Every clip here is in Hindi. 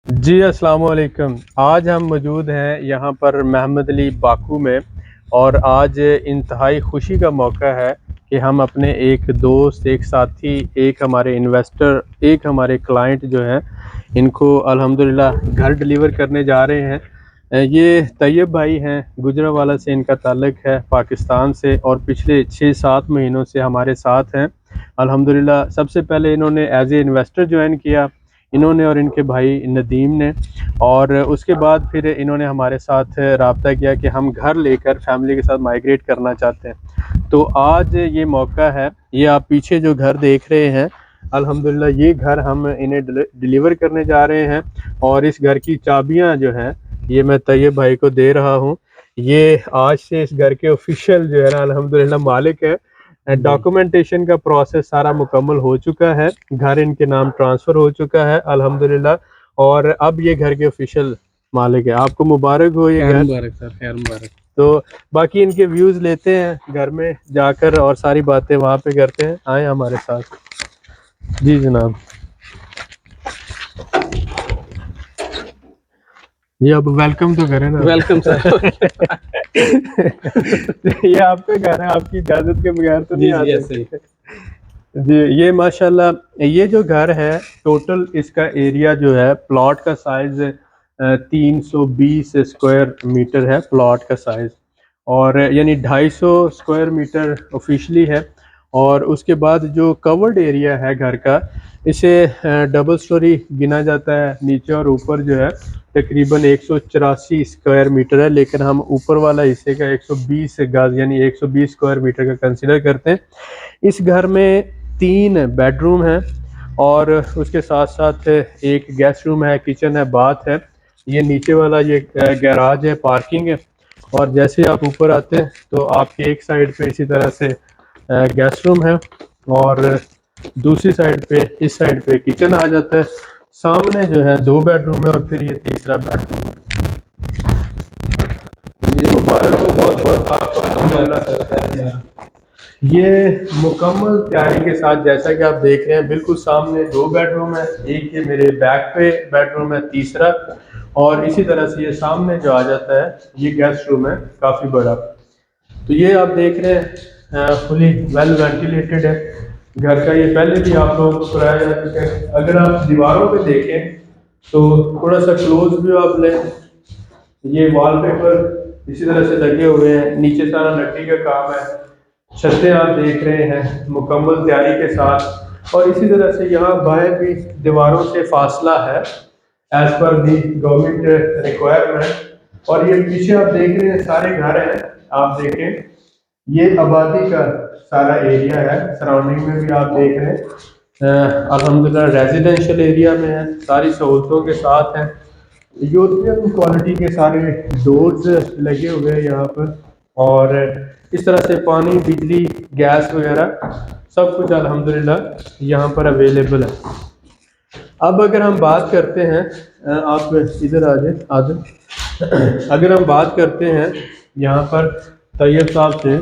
जी, अस्सलाम वालेकुम। आज हम मौजूद हैं यहाँ पर मोहम्मद अली बाकू में और आज इंतहाई खुशी का मौका है कि हम अपने एक दोस्त, एक साथी, एक हमारे इन्वेस्टर, एक हमारे क्लाइंट जो हैं, इनको अल्हम्दुलिल्लाह घर डिलीवर करने जा रहे हैं। ये तैयब भाई हैं, गुजरांवाला से इनका ताल्लुक है, पाकिस्तान से, और पिछले 6-7 महीनों से हमारे साथ हैं। अल्हम्दुलिल्लाह सबसे पहले इन्होंने एज़ ए इन्वेस्टर जॉइन किया, इन्होंने और इनके भाई नदीम ने, और उसके बाद फिर इन्होंने हमारे साथ राब्ता किया कि हम घर लेकर फैमिली के साथ माइग्रेट करना चाहते हैं। तो आज ये मौका है, ये आप पीछे जो घर देख रहे हैं, अल्हम्दुलिल्लाह ये घर हम इन्हें डिलीवर करने जा रहे हैं और इस घर की चाबियां जो हैं ये मैं तैयब भाई को दे रहा हूँ। ये आज से इस घर के ऑफिशियल जो है ना अल्हम्दुलिल्लाह मालिक है। डॉक्यूमेंटेशन का प्रोसेस सारा मुकम्मल हो चुका है, घर इनके नाम ट्रांसफ़र हो चुका है अल्हम्दुलिल्लाह, और अब ये घर के ऑफिशियल मालिक है। आपको मुबारक हो ये खैर घर। मुबारक सर, खैर मुबारक। तो बाकी इनके व्यूज़ लेते हैं घर में जाकर और सारी बातें वहाँ पे करते हैं। आए हमारे साथ। जी जनाब। ये अब वेलकम तो करें ना। Welcome sir. ये आपका घर है, आपकी इजाज़त के बगैर तो नहीं जी आ जी, ऐसे ही। सकते। जी, ये माशाल्लाह ये जो घर है, टोटल इसका एरिया जो है, प्लॉट का साइज़ 320 स्क्वायर मीटर है प्लॉट का साइज़, और यानी 250 स्क्वायर मीटर ऑफिशियली है। और उसके बाद जो कवर्ड एरिया है घर का, इसे डबल स्टोरी गिना जाता है, नीचे और ऊपर जो है तकरीबन 184 स्क्वायर मीटर है, लेकिन हम ऊपर वाला हिस्से का 120 गज यानी 120 स्क्वायर मीटर का कंसिडर करते हैं। इस घर में 3 बेडरूम हैं और उसके साथ साथ एक गेस्ट रूम है, किचन है, बाथ है। ये नीचे वाला ये गैराज है, पार्किंग है। और जैसे आप ऊपर आते हैं तो आपके एक साइड पे इसी तरह से गेस्ट रूम है, और दूसरी साइड पे, इस साइड पे किचन आ जाता है। सामने जो है 2 बेडरूम है और फिर ये तीसरा बेडरूम है। ये मुबारक हो बहुत बहुत आपको अल्हम्दुलिल्लाह। ये मुकम्मल तैयारी के साथ, जैसा कि आप देख रहे हैं, बिल्कुल सामने 2 बेडरूम है, एक ये मेरे बैक पे बेडरूम है, तीसरा, और इसी तरह से ये सामने जो आ जाता है ये गेस्ट रूम है, काफ़ी बड़ा। तो ये आप देख रहे हैं फुली वेल वेंटिलेटेड है घर का। ये पहले भी आप लोगों को कराया जा चुका है। अगर आप दीवारों पे देखें तो थोड़ा सा क्लोज व्यू आप लें, ये वॉलपेपर इसी तरह से लगे हुए हैं, नीचे सारा लकड़ी का काम है, छतें आप देख रहे हैं मुकम्मल तैयारी के साथ, और इसी तरह से यहाँ बाहर भी दीवारों से फासला है एज पर दी गवर्नमेंट रिक्वायरमेंट। और ये पीछे आप देख रहे हैं सारे घर हैं, आप देखें ये आबादी का सारा एरिया है, सराउंडिंग में भी आप देख रहे हैं अल्हम्दुलिल्लाह रेजिडेंशियल एरिया में है, सारी सहूलतों के साथ हैं। यूरोपियन क्वालिटी के सारे डोर्स लगे हुए हैं यहाँ पर, और इस तरह से पानी, बिजली, गैस वगैरह सब कुछ अल्हम्दुलिल्लाह यहाँ पर अवेलेबल है। अब अगर हम बात करते हैं आप इधर आ जाए। अगर हम बात करते हैं यहाँ पर तैयब साहब से,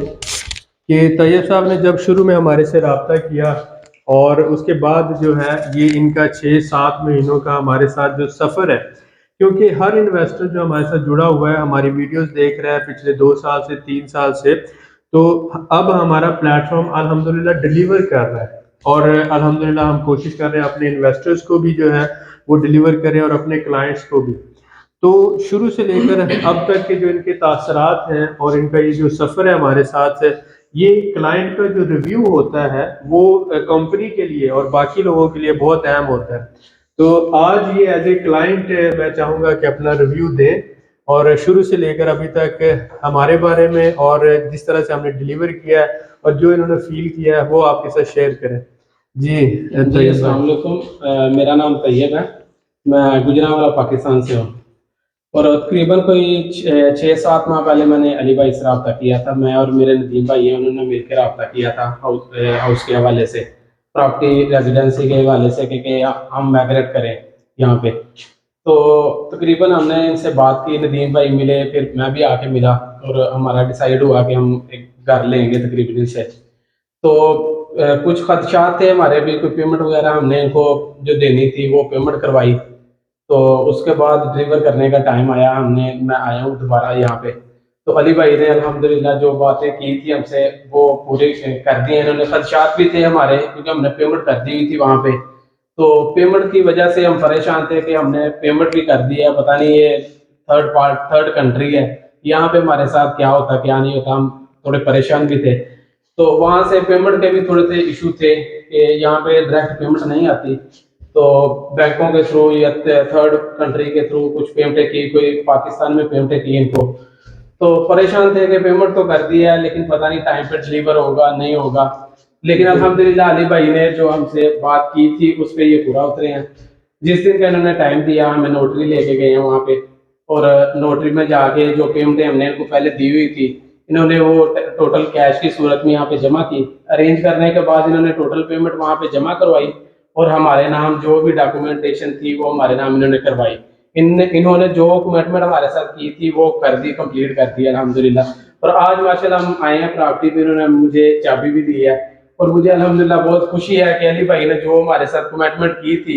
कि तैयब साहब ने जब शुरू में हमारे से रब्ता किया और उसके बाद जो है ये इनका 6-7 महीनों का हमारे साथ जो सफ़र है, क्योंकि हर इन्वेस्टर जो हमारे साथ जुड़ा हुआ है, हमारी वीडियोस देख रहा है पिछले 2 साल से, 3 साल से, तो अब हमारा प्लेटफॉर्म अल्हम्दुलिल्लाह डिलीवर कर रहा है, और अल्हम्दुलिल्लाह हम कोशिश कर रहे हैं अपने इन्वेस्टर्स को भी जो है वो डिलीवर करें और अपने क्लाइंट्स को भी। तो शुरू से लेकर अब तक के जो इनके तासरात हैं और इनका ये जो सफ़र है हमारे साथ है, ये क्लाइंट का जो रिव्यू होता है वो कंपनी के लिए और बाकी लोगों के लिए बहुत अहम होता है। तो आज ये एज ए क्लाइंट मैं चाहूँगा कि अपना रिव्यू दें, और शुरू से लेकर अभी तक हमारे बारे में और जिस तरह से हमने डिलीवर किया है और जो इन्होंने फील किया है वो आपके साथ शेयर करें। जी जी, तैयब अस्सलाम भाई। वालेकुम। मेरा नाम तैयब है। मैं गुजरांवाला पाकिस्तान से हूँ। और तकरीबन कोई 6-7 माह पहले मैंने अली भाई से रब्ता किया था। मैं और मेरे नदीम भाई हैं, उन्होंने मिलकर रब्ता किया था हाउस के हवाले से, प्रॉपर्टी रेजिडेंसी के हवाले से, कि हम माइग्रेट करें यहाँ पे। तो तकरीबन हमने इनसे बात की, नदीम भाई मिले, फिर मैं भी आके मिला, और हमारा डिसाइड हुआ कि हम एक घर लेंगे तकरीबन इनसे। तो कुछ खदशात थे हमारे भी, कोई पेमेंट वगैरह हमने इनको जो देनी थी वो पेमेंट करवाई। तो उसके बाद डिलीवर करने का टाइम आया, मैं आया हूँ दोबारा यहाँ पे। तो अली भाई ने अल्हम्दुलिल्लाह जो बातें की थी हमसे वो पूरे कर दिए। इन्होंने खदशात भी थे हमारे, क्योंकि हमने पेमेंट कर दी हुई थी वहाँ पे। तो पेमेंट की वजह से हम परेशान थे कि हमने पेमेंट भी कर दी है, पता नहीं ये थर्ड कंट्री है, यहाँ पे हमारे साथ क्या होता क्या नहीं होता, हम थोड़े परेशान भी थे। तो वहाँ से पेमेंट के भी थोड़े से इशू थे कि यहाँ पे डायरेक्ट पेमेंट नहीं आती, तो बैंकों के थ्रू या थर्ड कंट्री के थ्रू कुछ पेमेंटें की, कोई पाकिस्तान में पेमेंटें की इनको। तो परेशान थे कि पेमेंट तो कर दिया है लेकिन पता नहीं टाइम पे डिलीवर होगा नहीं होगा। लेकिन अल्हम्दुलिल्लाह अली भाई ने जो हमसे बात की थी उस पर ये पूरा उतरे हैं। जिस दिन का इन्होंने टाइम दिया हमें नोटरी लेके गए हैं वहाँ पे, और नोटरी में जाके जो पेमेंटें हमने इनको पहले दी हुई थी, इन्होंने वो टोटल कैश की सूरत में यहाँ पे जमा की। अरेंज करने के बाद इन्होंने टोटल पेमेंट वहाँ पे जमा करवाई, और हमारे नाम जो भी डॉक्यूमेंटेशन थी वो हमारे नाम इन्होंने करवाई। इन्होंने जो कमिटमेंट हमारे साथ की थी वो कर दी, कंप्लीट कर दी अल्हम्दुलिल्लाह। और आज माशाल्लाह हम आए हैं प्रॉपर्टी पे, इन्होंने मुझे चाबी भी दी है। और मुझे अल्हम्दुलिल्लाह बहुत खुशी है कि अली भाई ने जो हमारे साथ कमिटमेंट की थी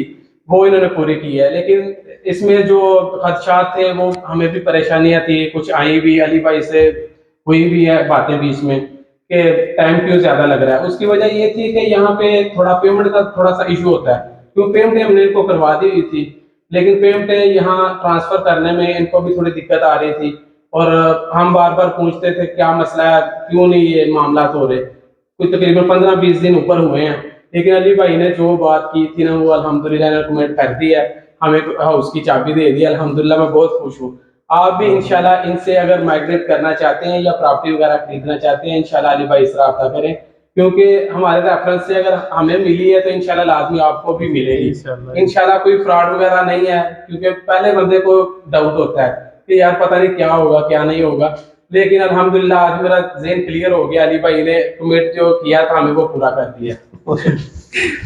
वो इन्होंने पूरी की है। लेकिन इसमें जो खदशात थे वो हमें भी परेशानियां थी, कुछ आई भी, अली भाई से हुई भी है बातें बीच में कि टाइम क्यों ज्यादा लग रहा है। उसकी वजह ये थी कि यहाँ पे थोड़ा पेमेंट का थोड़ा सा इशू होता है, क्यों पेमेंट हमने इनको करवा दी हुई थी, लेकिन पेमेंट यहाँ ट्रांसफर करने में इनको भी थोड़ी दिक्कत आ रही थी। और हम बार बार पूछते थे क्या मसला है, क्यों नहीं ये मामला हो रहे। कुछ तकरीबन 15-20 दिन ऊपर हुए हैं, लेकिन अली भाई ने जो बात की थी ना वो अल्हम्दुलिल्लाह ने कमेंट कर दी है, हमें हाउस की चाबी दे दी। अल्हम्दुलिल्लाह मैं बहुत खुश हूँ। आप भी इंशाल्लाह इनसे अगर माइग्रेट करना चाहते हैं या प्रॉपर्टी वगैरह खरीदना चाहते हैं, इंशाल्लाह अली भाई से रब्ता करें, क्योंकि हमारे रेफरेंस से अगर हमें मिली है तो इंशाल्लाह लाजमी आपको भी मिलेगी। इंशाल्लाह। इंशाल्लाह कोई फ्रॉड वगैरह नहीं है, क्योंकि पहले बंदे को डाउट होता है कि यार पता नहीं क्या होगा क्या नहीं होगा। लेकिन अल्हम्दुलिल्लाह आज मेरा ज़हन क्लियर हो गया, अली भाई ने कमिट जो किया था हमें वो पूरा कर दिया।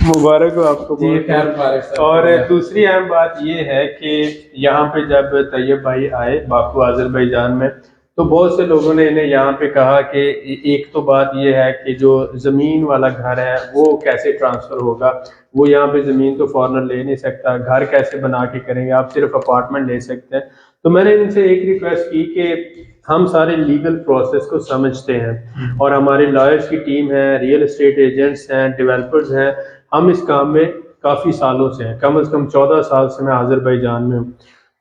मुबारक हो आपको जी बहुत खैर बहुत। मुबारक सर। और दूसरी अहम बात ये है कि यहाँ पे जब तैयब भाई आए बाकू आज़रबाईजान में, तो बहुत से लोगों ने इन्हें यहाँ पे कहा कि एक तो बात ये है कि जो ज़मीन वाला घर है वो कैसे ट्रांसफ़र होगा, वो यहाँ पे ज़मीन तो फॉरनर ले नहीं सकता, घर कैसे बना के करेंगे, आप सिर्फ अपार्टमेंट ले सकते हैं। तो मैंने इनसे एक रिक्वेस्ट की कि हम सारे लीगल प्रोसेस को समझते हैं और हमारे लॉयर्स की टीम है, रियल एस्टेट एजेंट्स हैं, डेवलपर्स हैं, हम इस काम में काफ़ी सालों से हैं, कम से कम 14 साल से मैं आज़रबाईजान में हूँ।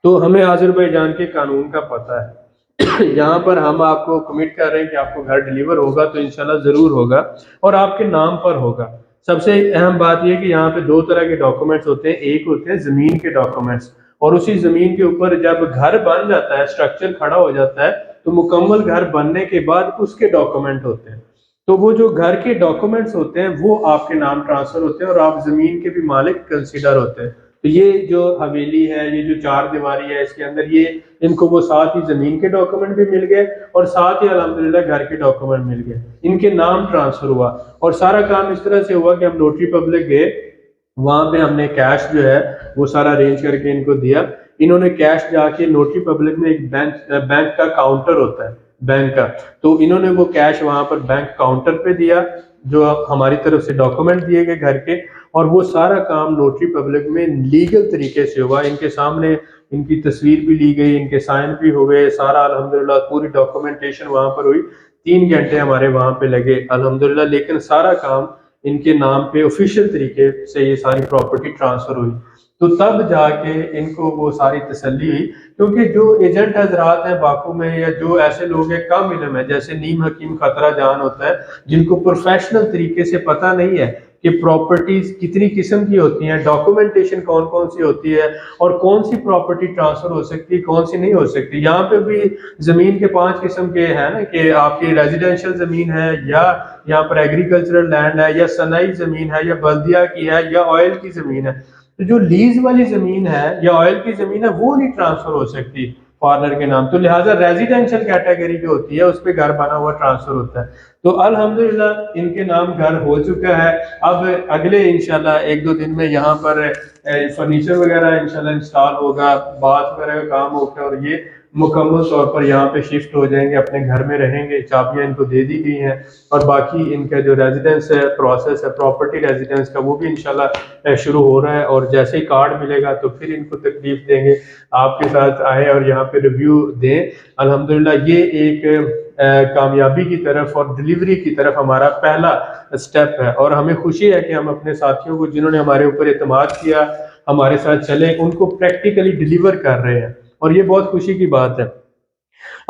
तो हमें आज़रबाईजान के कानून का पता है। यहाँ पर हम आपको कमिट कर रहे हैं कि आपको घर डिलीवर होगा तो इंशाल्लाह ज़रूर होगा और आपके नाम पर होगा। सबसे अहम बात यह कि यहाँ पे दो तरह के डॉक्यूमेंट्स होते हैं, एक होते हैं ज़मीन के डॉक्यूमेंट्स, और उसी ज़मीन के ऊपर जब घर बन जाता है, स्ट्रक्चर खड़ा हो जाता है, तो मुकम्मल घर बनने के बाद उसके डॉक्यूमेंट होते हैं। तो वो जो घर के डॉक्यूमेंट्स होते हैं वो आपके नाम ट्रांसफर होते हैं और आप जमीन के भी मालिक कंसीडर होते हैं। तो ये जो हवेली है, ये जो चार दीवारी है, इसके अंदर ये इनको वो साथ ही जमीन के डॉक्यूमेंट भी मिल गए और साथ ही अल्हम्दुलिल्लाह घर के डॉक्यूमेंट मिल गए, इनके नाम ट्रांसफर हुआ। और सारा काम इस तरह से हुआ कि हम नोटरी पब्लिक गए, वहां पे हमने कैश जो है वो सारा अरेंज करके इनको दिया। इन्होंने कैश जाके नोटरी पब्लिक में एक बैंक का काउंटर होता है बैंक का, तो इन्होंने वो कैश वहां पर बैंक काउंटर पे दिया, जो हमारी तरफ से डॉक्यूमेंट दिए गए घर के, और वो सारा काम नोटरी पब्लिक में लीगल तरीके से हुआ। इनके सामने इनकी तस्वीर भी ली गई, इनके साइन भी हो गए, सारा अल्हम्दुलिल्लाह पूरी डॉक्यूमेंटेशन वहां पर हुई। 3 घंटे हमारे वहां पे लगे अल्हम्दुलिल्लाह, लेकिन सारा काम इनके नाम पे ऑफिशियल तरीके से ये सारी प्रॉपर्टी ट्रांसफर हुई। तो तब जाके इनको वो सारी तसल्ली हुई, क्योंकि जो एजेंट हजरात हैं बाकू में या जो ऐसे लोग हैं कम इल्म है, जैसे नीम हकीम खतरा जान होता है, जिनको प्रोफेशनल तरीके से पता नहीं है कि प्रॉपर्टीज कितनी किस्म की होती हैं, डॉक्यूमेंटेशन कौन कौन सी होती है और कौन सी प्रॉपर्टी ट्रांसफर हो सकती है कौन सी नहीं हो सकती। यहाँ पे भी जमीन के 5 किस्म के हैं ना, कि आपकी रेजिडेंशियल जमीन है, या यहाँ पर एग्रीकल्चरल लैंड है, या सनाई जमीन है, या बल्दिया की है, या ऑयल की जमीन है। तो जो लीज वाली जमीन है या ऑयल की जमीन है वो नहीं ट्रांसफर हो सकती फॉरनर के नाम, तो लिहाजा रेजिडेंशियल कैटेगरी जो होती है उस पर घर बना हुआ ट्रांसफर होता है। तो अल्हम्दुलिल्लाह इनके नाम घर हो चुका है। अब अगले इंशाल्लाह 1-2 दिन में यहाँ पर फर्नीचर वगैरह इंशाल्लाह इंस्टॉल होगा, बाथ वगैरह का काम होगा, और ये मुकम्मल तौर पर यहाँ पे शिफ्ट हो जाएंगे, अपने घर में रहेंगे। चाबियाँ इनको दे दी गई हैं और बाकी इनका जो रेजिडेंस है, प्रोसेस है प्रॉपर्टी रेजिडेंस का, वो भी इंशाल्लाह शुरू हो रहा है। और जैसे ही कार्ड मिलेगा तो फिर इनको तकलीफ देंगे, आपके साथ आए और यहाँ पे रिव्यू दें। अल्हम्दुलिल्लाह ये एक कामयाबी की तरफ और डिलीवरी की तरफ हमारा पहला स्टेप है। और हमें खुशी है कि हम अपने साथियों को, जिन्होंने हमारे ऊपर एतमाद किया, हमारे साथ चले, उनको प्रैक्टिकली डिलीवर कर रहे हैं और ये बहुत खुशी की बात है।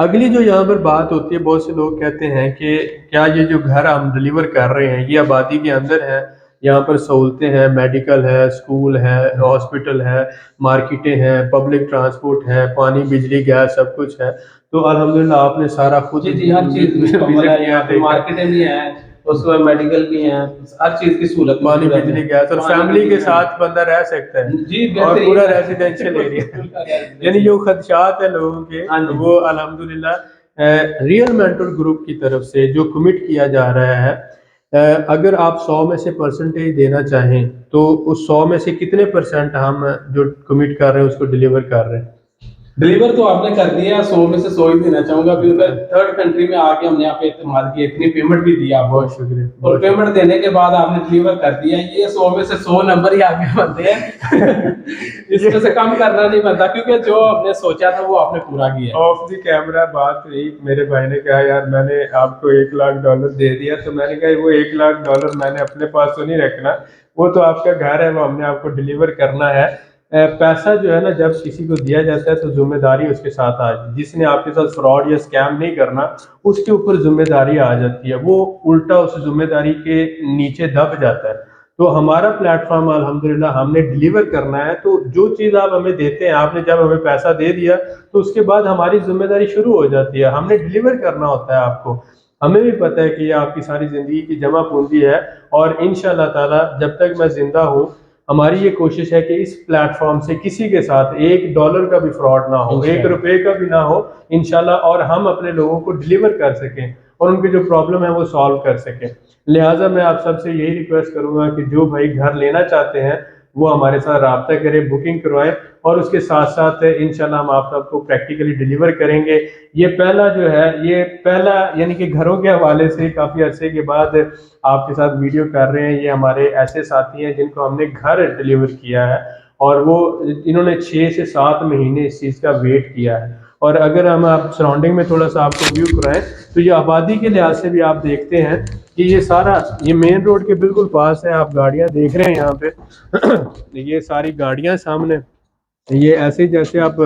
अगली जो यहाँ पर बात होती है, बहुत से लोग कहते हैं कि क्या ये जो घर हम डिलीवर कर रहे हैं ये आबादी के अंदर है, यहाँ पर सहूलतें हैं, मेडिकल है, स्कूल है, हॉस्पिटल है, मार्केटें हैं, पब्लिक ट्रांसपोर्ट है, पानी बिजली गैस सब कुछ है। तो अल्हम्दुलिल्लाह आपने सारा खुद जी जी, हर चीज मुकम्मल है, यहाँ पे मार्केटें भी हैं, उसके बाद मेडिकल भी हैं, हर चीज की सहूलत, पानी बिजली गैस और फैमिली के साथ बंदा रह सकता है जी, और पूरा रेजिडेंशियल एरिया यानी जो खदशात है लोगों के, वो अल्हम्दुलिल्लाह रियल मेंटर ग्रुप की तरफ से जो कमिट किया जा रहा है। अगर आप 100 में से परसेंटेज देना चाहें तो उस 100 में से कितने परसेंट हम जो कमिट कर रहे हैं उसको डिलीवर कर रहे हैं? डिलीवर तो आपने कर दिया, 100 में से 100 ही देना चाहूंगा, क्योंकि थर्ड कंट्री में आके हमने आप पे इत्तेमाद किया, इतनी पेमेंट भी दी आपको, बहुत शुक्रिया। और पेमेंट देने के बाद आपने डिलीवर कर दिया, ये 100 में से 100 नंबर ही आगे बनते हैं इसमें से कम करना नहीं बनता, क्योंकि जो हमने सोचा था वो आपने पूरा किया। ऑफ द कैमरा बात हुई, मेरे भाई ने कहा यार मैंने आपको $1 लाख दे दिया, तो मैंने कहा वो $1 लाख मैंने अपने पास तो नहीं रखना, वो तो आपका घर है, वो हमने आपको डिलीवर करना है। पैसा जो है ना, जब किसी को दिया जाता है तो जिम्मेदारी उसके साथ आ जाती है। जिसने आपके साथ फ्रॉड या स्कैम नहीं करना उसके ऊपर जिम्मेदारी आ जाती है, वो उल्टा उस जिम्मेदारी के नीचे दब जाता है। तो हमारा प्लेटफॉर्म अल्हम्दुलिल्लाह हमने डिलीवर करना है, तो जो चीज़ आप हमें देते हैं, आपने जब हमें पैसा दे दिया तो उसके बाद हमारी जिम्मेदारी शुरू हो जाती है, हमने डिलीवर करना होता है आपको। हमें भी पता है कि ये आपकी सारी ज़िंदगी की जमा पूंजी है और इंशाल्लाह ताला जब तक मैं ज़िंदा हूँ हमारी ये कोशिश है कि इस प्लेटफॉर्म से किसी के साथ $1 का भी फ्रॉड ना हो, ₹1 का भी ना हो इंशाल्लाह, और हम अपने लोगों को डिलीवर कर सकें और उनकी जो प्रॉब्लम है वो सॉल्व कर सकें। लिहाजा मैं आप सबसे यही रिक्वेस्ट करूंगा कि जो भाई घर लेना चाहते हैं वो हमारे साथ रब्ता करें, बुकिंग करवाएं और उसके साथ साथ इंशाल्लाह हम आप सबको प्रैक्टिकली डिलीवर करेंगे। ये पहला जो है, ये पहला यानी कि घरों के हवाले से काफ़ी अरसे के बाद आपके साथ वीडियो कर रहे हैं। ये हमारे ऐसे साथी हैं जिनको हमने घर डिलीवर किया है और वो इन्होंने 6 से 7 महीने इस चीज़ का वेट किया है। और अगर हम आप सराउंडिंग में थोड़ा सा आपको व्यू कराएं तो ये आबादी के लिहाज से भी आप देखते हैं कि ये सारा, ये मेन रोड के बिल्कुल पास है, आप गाड़ियां देख रहे हैं यहाँ पे ये सारी गाड़ियां सामने, ये ऐसे जैसे आप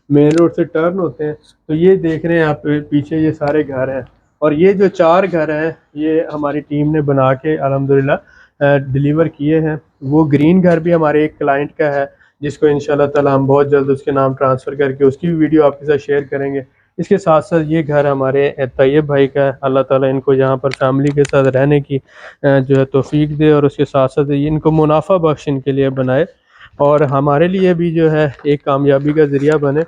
मेन रोड से टर्न होते हैं तो ये देख रहे हैं आप पीछे ये सारे घर हैं। और ये जो 4 घर हैं ये हमारी टीम ने बना के अल्हम्दुलिल्लाह डिलीवर किए हैं। वो ग्रीन घर भी हमारे एक क्लाइंट का है जिसको इंशाल्लाह ताला हम बहुत जल्द उसके नाम ट्रांसफ़र करके उसकी भी वीडियो आपके साथ शेयर करेंगे। इसके साथ साथ ये घर हमारे तैयब भाई का है, अल्लाह ताला इनको यहाँ पर फैमिली के साथ रहने की जो है तौफीक दे और उसके साथ साथ इनको मुनाफा बख्श इनके लिए बनाए और हमारे लिए भी जो है एक कामयाबी का ज़रिया बने।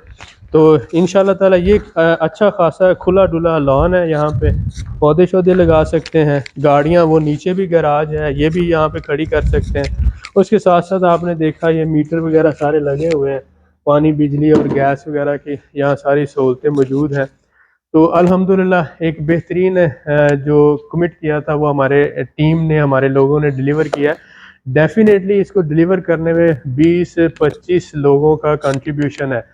तो इंशाल्लाह ताला ये अच्छा खासा खुला डुला लॉन है, यहाँ पे पौधे शौधे लगा सकते हैं, गाड़ियाँ वो नीचे भी गैराज है ये भी यहाँ पे खड़ी कर सकते हैं। उसके साथ साथ आपने देखा ये मीटर वगैरह सारे लगे हुए हैं, पानी बिजली और गैस वगैरह की यहाँ सारी सहूलतें मौजूद हैं। तो अल्हम्दुलिल्लाह एक बेहतरीन जो कमिट किया था वो हमारे टीम ने, हमारे लोगों ने डिलीवर किया। डेफिनेटली इसको डिलीवर करने में 20-25 लोगों का कंट्रीब्यूशन है।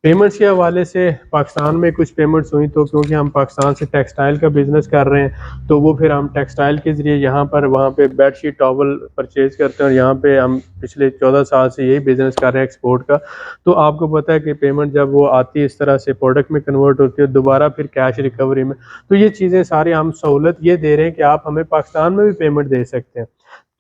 पेमेंट्स के हवाले से पाकिस्तान में कुछ पेमेंट्स हुई तो क्योंकि हम पाकिस्तान से टेक्सटाइल का बिज़नेस कर रहे हैं तो वो फिर हम टेक्सटाइल के ज़रिए यहाँ पर वहाँ पे बेडशीट टॉवल परचेज़ करते हैं और यहाँ पे हम पिछले 14 साल से यही बिज़नेस कर रहे हैं एक्सपोर्ट का। तो आपको पता है कि पेमेंट जब वो आती है इस तरह से प्रोडक्ट में कन्वर्ट होती है दोबारा फिर कैश रिकवरी में, तो ये चीज़ें सारी हम सहूलत ये दे रहे हैं कि आप हमें पाकिस्तान में भी पेमेंट दे सकते हैं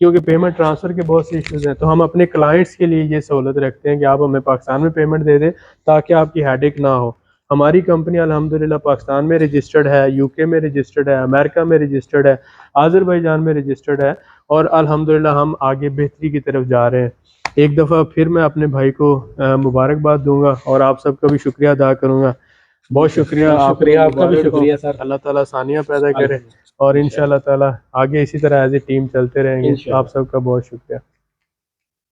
क्योंकि पेमेंट ट्रांसफ़र के बहुत से इश्यूज़ हैं। तो हम अपने क्लाइंट्स के लिए ये सहूलत रखते हैं कि आप हमें पाकिस्तान में पेमेंट दे दें ताकि आपकी हेडेक ना हो। हमारी कंपनी अल्हम्दुलिल्लाह पाकिस्तान में रजिस्टर्ड है, यूके में रजिस्टर्ड है, अमेरिका में रजिस्टर्ड है, आज़रबाईजान में रजिस्टर्ड है और अल्हम्दुलिल्लाह हम आगे बेहतरी की तरफ जा रहे हैं। एक दफ़ा फिर मैं अपने भाई को मुबारकबाद दूंगा और आप सबका भी शुक्रिया अदा करूँगा। बहुत शुक्रिया आपका भी शुक्रिया सर। अल्लाह ताला आसानियाँ पैदा करे और इंशाल्लाह ताला आगे इसी तरह एज ए टीम चलते रहेंगे। आप सबका बहुत शुक्रिया।